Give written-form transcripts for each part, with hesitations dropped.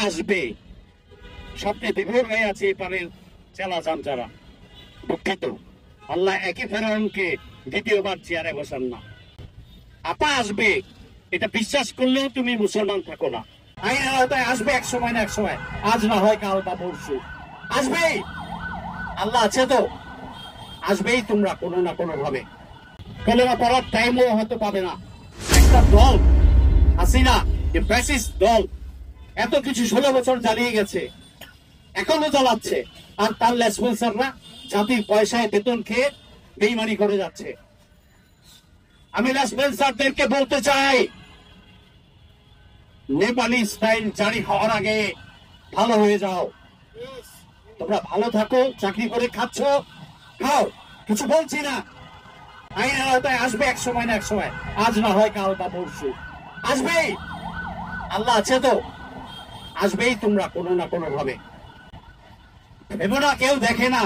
আসবে স্বপ্নে বিভোর হয়ে আছে এপারের চেলা চামচারা। দুঃখিত, আল্লাহ একই ফেরাউনকে দ্বিতীয়বার চেয়ারে বসান না। আপা আসবে এটা বিশ্বাস করলেও তুমি মুসলমান থাকো না। আইনের আওতায় আসবে এক সময় না এক সময়, আজ না হয় কাল বা পরশু আসবেই। আল্লাহ আছে তো, আসবেই তোমরা কোনো না কোনো ভাবে। কলেমা পড়ার টাইমও হয়তো পাবে না। একটা দল হাসিনা, ফ্যাসিস্ট দল এত কিছু 16 বছর জ্বালিয়ে গেছে, এখনো জ্বালাচ্ছে, আর তার লেসপন্সাররা জাতির পয়সায় বেতন খেয়ে বেইমানি করে যাচ্ছে। আমি লেসপন্সারদেরকে বলতে চাই, নেপালি স্টাইল জারি হওয়ার আগে ভালো হয়ে যাও। তোমরা ভালো থাকো, চাকরি করে খাচ্ছ, খাও, কিছু বলছি না। আইনের আওতায় আসবে এক সময় না এক সময়, আজ না হয় কাল বা পরশু আসবেই। আল্লাহ আছে তো, আসবেই তোমরা কোনো না কোনো ভাবে। ভেবো না কেউ দেখে না।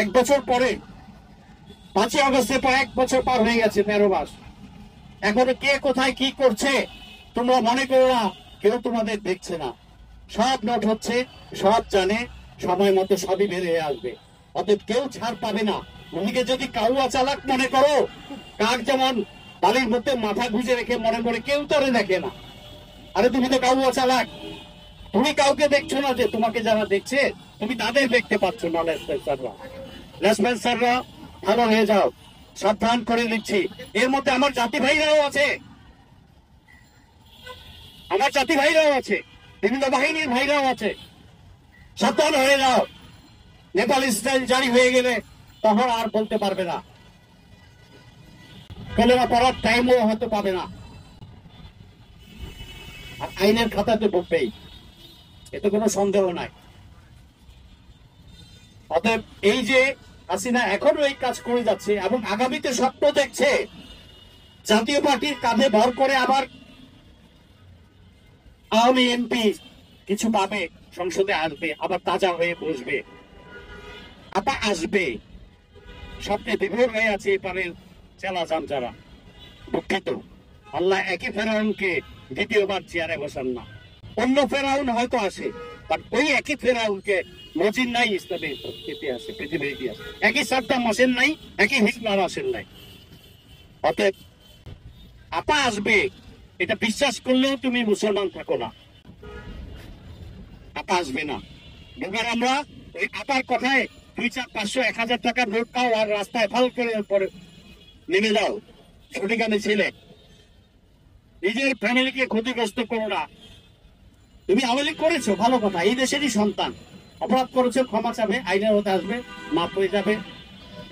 1 বছর পরে 5ই আগস্টের পর 1 বছর পার হয়ে গেছে, 13 মাস। এখনো কে কোথায় কি করছে তোমরা মনে করো না কেউ তোমাদের দেখছে না। সব নোট হচ্ছে, সব জানে, সময় মতো সবই বের হয়ে আসবে। অতএব কেউ ছাড় পাবে না। ওদিকে যদি কাউয়া চালাক মনে করো, কাক যেমন বালির মধ্যে মাথা গুঁজে রেখে মনে মনে কেউ তোরে দেখে না। আরে তুমি তো কাউয়া চালাক, তুমি কাউকে দেখছো না, যে তোমাকে যারা দেখছে তুমি তাদের দেখতে পাচ্ছ না। লেসপেন্সাররা ভালো হয়ে যাও, সাবধান করে দিচ্ছি। এর মধ্যে আমার জাতি ভাইরাও আছে, আমার জাতি ভাইরাও আছে, বিভিন্ন বাহিনীর ভাইরাও আছে। সাবধান হয়ে যাও। নেপালি স্টাইল জারি হয়ে গেলে তখন আর বলতে পারবে না, কলেমা পড়ার টাইমও হয়তো পাবে না। আর আইনের খাতাতে বলবেই, এতে কোনো সন্দেহ নাই। অতএব এই যে হাসিনা এখনো এই কাজ করে যাচ্ছে এবং আগামীতে স্বপ্ন দেখছে জাতীয় পার্টির কাঁধে ভর করে আবার আওয়ামী এমপি কিছু পাবে, সংসদে আসবে, আবার তাজা হয়ে বসবে। আপা আসবে স্বপ্নে বিভোর হয়ে আছে এপারের চেলা চামচারা। দুঃখিত, আল্লাহ একই ফেরাউনকে দ্বিতীয়বার চেয়ারে বসান না। অন্য ফেরাউন হয়তো আসে, বাট ওই একই ফেরাউনকে নজির নাই ইসলামের ইতিহাসে, পৃথিবীর ইতিহাসে। একই সাদ্দাম আসেন নাই, একই হিটলার আসেন নাই। অতএব আপা আসবে এটা বিশ্বাস করলেও তুমি মুসলমান থাকো না। আপা আসবে না। এবার আমরা ওই আপার কথায় 2, 4, 500, 1000 টাকার নোট পাও আর রাস্তায় ফাল করে পরে নেমে যাও। ছুটিকানে ছেলে, নিজের ফ্যামিলিকে ক্ষতিগ্রস্ত করো না। তুমি আওয়ামী লীগ করেছো, ভালো কথা, এই দেশেরই সন্তান। অপরাধ করেছো, ক্ষমা চাবে, আইনের হতে আসবে, মাফ হয়ে যাবে,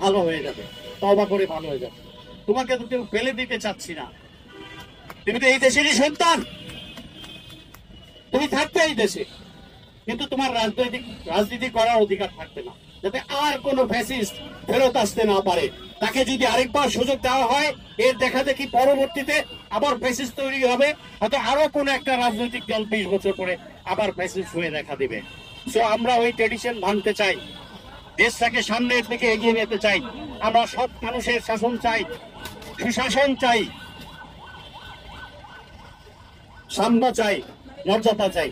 ভালো হয়ে যাবে, তওবা করে ভালো হয়ে যাবে। তোমাকে তো কেউ ফেলে দিতে চাচ্ছি না। তুমি তো এই দেশেরই সন্তান, তুমি থাকবে এই দেশে, কিন্তু তোমার রাজনীতি করার অধিকার থাকবে না। যাতে আর কোনো ফ্যাসিস্ট ফেরত আসতে না পারে, তাকে যদি আরেকবার সুযোগ দেওয়া হয়, এর দেখা দেখি পরবর্তীতে আবার ফ্যাসিস্ট তৈরি হবে, হয়তো আরো কোনো একটা রাজনৈতিক দল 20 বছর পরে আবার ফ্যাসিস্ট হয়ে দেখা দিবে। সো আমরা ওই ট্রেডিশন ভাঙতে চাই, দেশটাকে সামনের দিকে এগিয়ে নিতে চাই। আমরা সব মানুষের শাসন চাই, সুশাসন চাই, সাম্য চাই, মর্যাদা চাই।